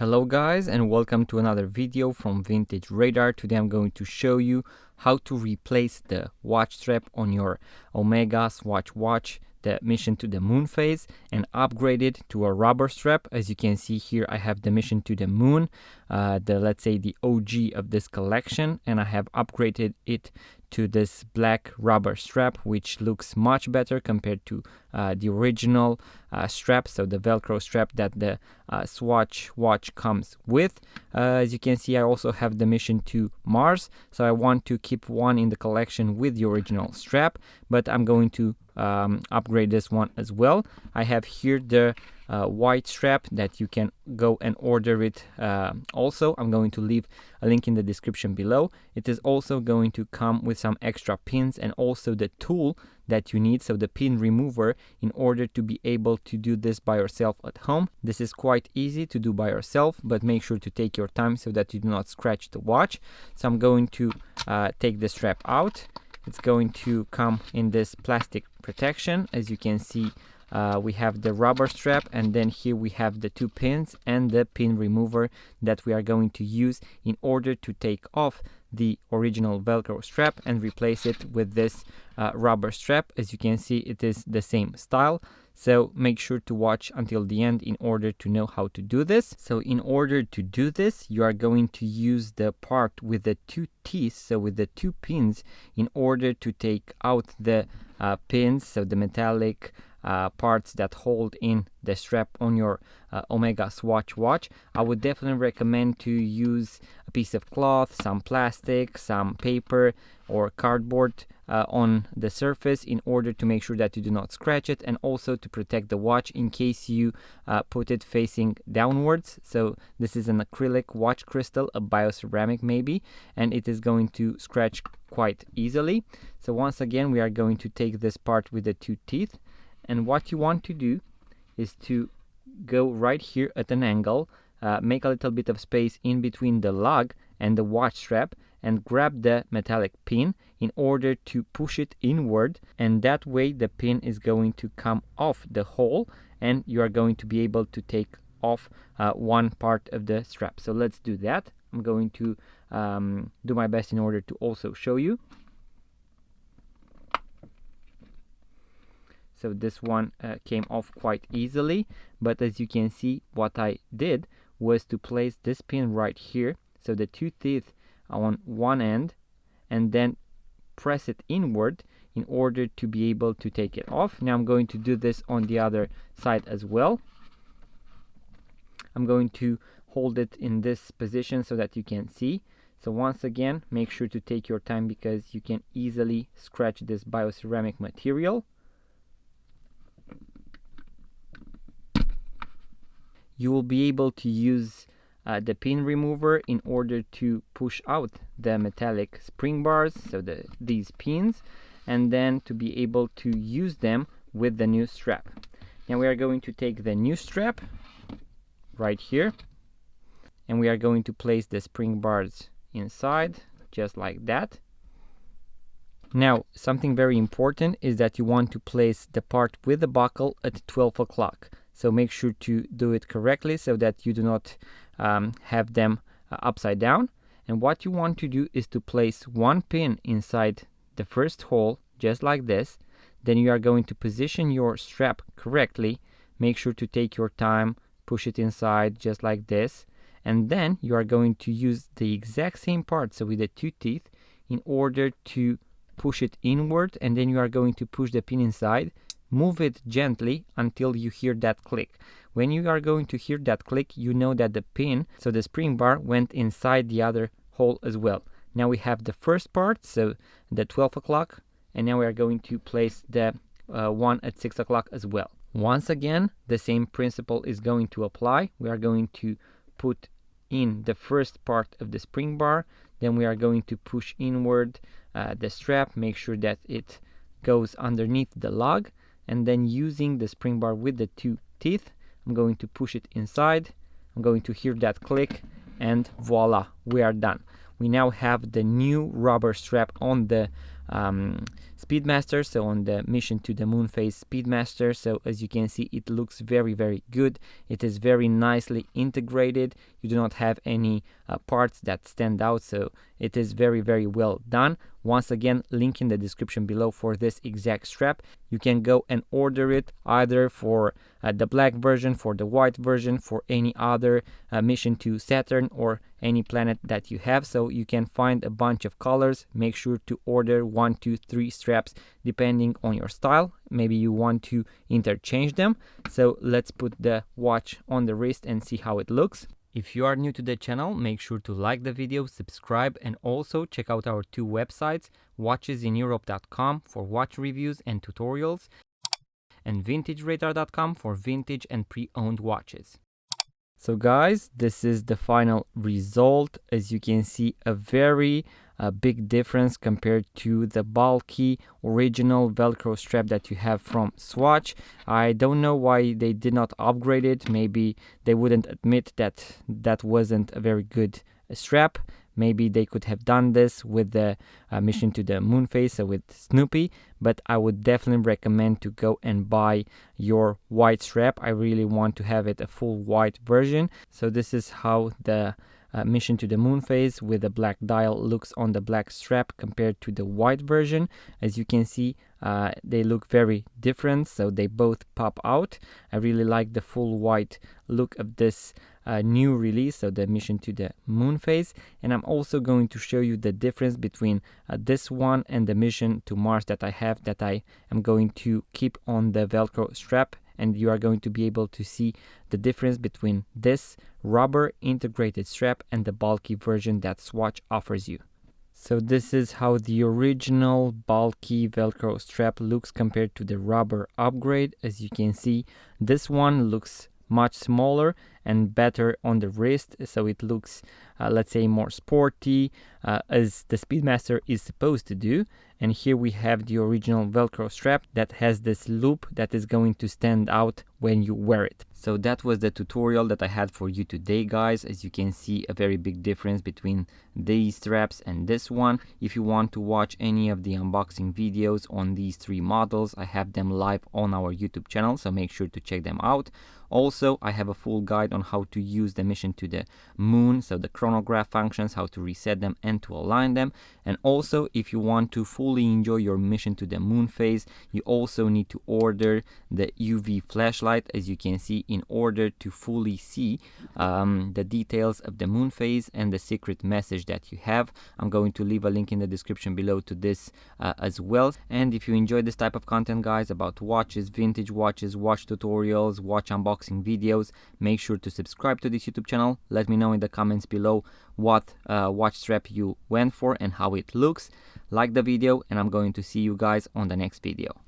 Hello guys, and welcome to another video from Vintage Radar. Today I'm going to show you how to replace the watch strap on your Omega Swatch watch, the Mission to the Moon phase, and upgrade it to a rubber strap. As you can see here, I have the Mission to the Moon, let's say the OG of this collection, and I have upgraded it to this black rubber strap, which looks much better compared to the original strap, so the Velcro strap that the Swatch watch comes with. As you can see, I also have the Mission to Mars, so I want to keep one in the collection with the original strap, but I'm going to upgrade this one as well. I have here the white strap that you can go and order it. Also, I'm going to leave a link in the description below. It is also going to come with some extra pins and also the tool that you need, so the pin remover, in order to be able to do this by yourself at home. This is quite easy to do by yourself, but make sure to take your time so that you do not scratch the watch. So I'm going to take the strap out. It's going to come in this plastic protection. As you can see, we have the rubber strap, and then here we have the two pins and the pin remover that we are going to use in order to take off the original Velcro strap and replace it with this rubber strap. As you can see, it is the same style, so make sure to watch until the end in order to know how to do this. So in order to do this, you are going to use the part with the two teeth, so with the two pins, in order to take out the pins, so the metallic parts that hold in the strap on your Omega Swatch watch. I would definitely recommend to use a piece of cloth, some plastic, some paper or cardboard on the surface in order to make sure that you do not scratch it, and also to protect the watch in case you put it facing downwards. So this is an acrylic watch crystal, a bioceramic maybe, and it is going to scratch quite easily. So once again, we are going to take this part with the two teeth, and what you want to do is to go right here at an angle, make a little bit of space in between the lug and the watch strap, and grab the metallic pin in order to push it inward, and that way the pin is going to come off the hole and you are going to be able to take off one part of the strap. So let's do that. I'm going to do my best in order to also show you. So this one came off quite easily, but as you can see, what I did was to place this pin right here, so the two teeth on one end, and then press it inward in order to be able to take it off. Now I'm going to do this on the other side as well. I'm going to hold it in this position so that you can see. So once again, make sure to take your time because you can easily scratch this bioceramic material. You will be able to use the pin remover in order to push out the metallic spring bars, so these pins, and then to be able to use them with the new strap. Now we are going to take the new strap right here, and we are going to place the spring bars inside, just like that. Now, something very important is that you want to place the part with the buckle at 12 o'clock. So make sure to do it correctly so that you do not have them upside down. And what you want to do is to place one pin inside the first hole, just like this. Then you are going to position your strap correctly. Make sure to take your time, push it inside just like this. And then you are going to use the exact same part, so with the two teeth, in order to push it inward, and then you are going to push the pin inside. Move it gently until you hear that click. When you are going to hear that click, you know that the pin, so the spring bar, went inside the other hole as well. Now we have the first part, so the 12 o'clock, and now we are going to place the one at 6 o'clock as well. Once again, the same principle is going to apply. We are going to put in the first part of the spring bar, then we are going to push inward the strap, make sure that it goes underneath the lug, and then using the spring bar with the two teeth, I'm going to push it inside. I'm going to hear that click, and voila, we are done. We now have the new rubber strap on the Speedmaster, so on the Mission to the Moon phase Speedmaster. So as you can see, it looks very good. It is very nicely integrated. You do not have any parts that stand out, so it is very well done. Once again, link in the description below for this exact strap. You can go and order it either for the black version, for the white version, for any other mission to Saturn or any planet that you have. So you can find a bunch of colors. Make sure to order 1, 2, 3 straps depending on your style. Maybe you want to interchange them. So let's put the watch on the wrist and see how it looks. If you are new to the channel, make sure to like the video, subscribe, and also check out our 2 websites, watchesineurope.com for watch reviews and tutorials, and vintageradar.com for vintage and pre-owned watches. So guys, this is the final result. As you can see, a very big difference compared to the bulky original Velcro strap that you have from Swatch. I don't know why they did not upgrade it. Maybe they wouldn't admit that that wasn't a very good strap. Maybe they could have done this with the Mission to the Moon phase, so with Snoopy, but I would definitely recommend to go and buy your white strap. I really want to have it a full white version. So this is how the Mission to the Moon phase with the black dial looks on the black strap compared to the white version. As you can see, they look very different, so they both pop out. I really like the full white look of this new release, so the Mission to the Moon phase. And I'm also going to show you the difference between this one and the Mission to Mars that I have, that I am going to keep on the Velcro strap, and you are going to be able to see the difference between this rubber integrated strap and the bulky version that Swatch offers you. So this is how the original bulky Velcro strap looks compared to the rubber upgrade. As you can see, this one looks much smaller and better on the wrist, so it looks let's say more sporty, as the Speedmaster is supposed to do. And here we have the original Velcro strap that has this loop that is going to stand out when you wear it. So that was the tutorial that I had for you today, guys. As you can see, a very big difference between these straps and this one. If you want to watch any of the unboxing videos on these 3 models, I have them live on our YouTube channel, so make sure to check them out. Also, I have a full guide on how to use the Mission to the Moon, so the chronograph functions, how to reset them and to align them. And also, if you want to fully enjoy your Mission to the Moon phase, you also need to order the UV flashlight, as you can see, in order to fully see the details of the moon phase and the secret message that you have. I'm going to leave a link in the description below to this as well. And if you enjoy this type of content, guys, about watches, vintage watches, watch tutorials, watch unboxing videos, make sure to subscribe to this YouTube channel. Let me know in the comments below what watch strap you went for and how it looks. Like the video, and I'm going to see you guys on the next video.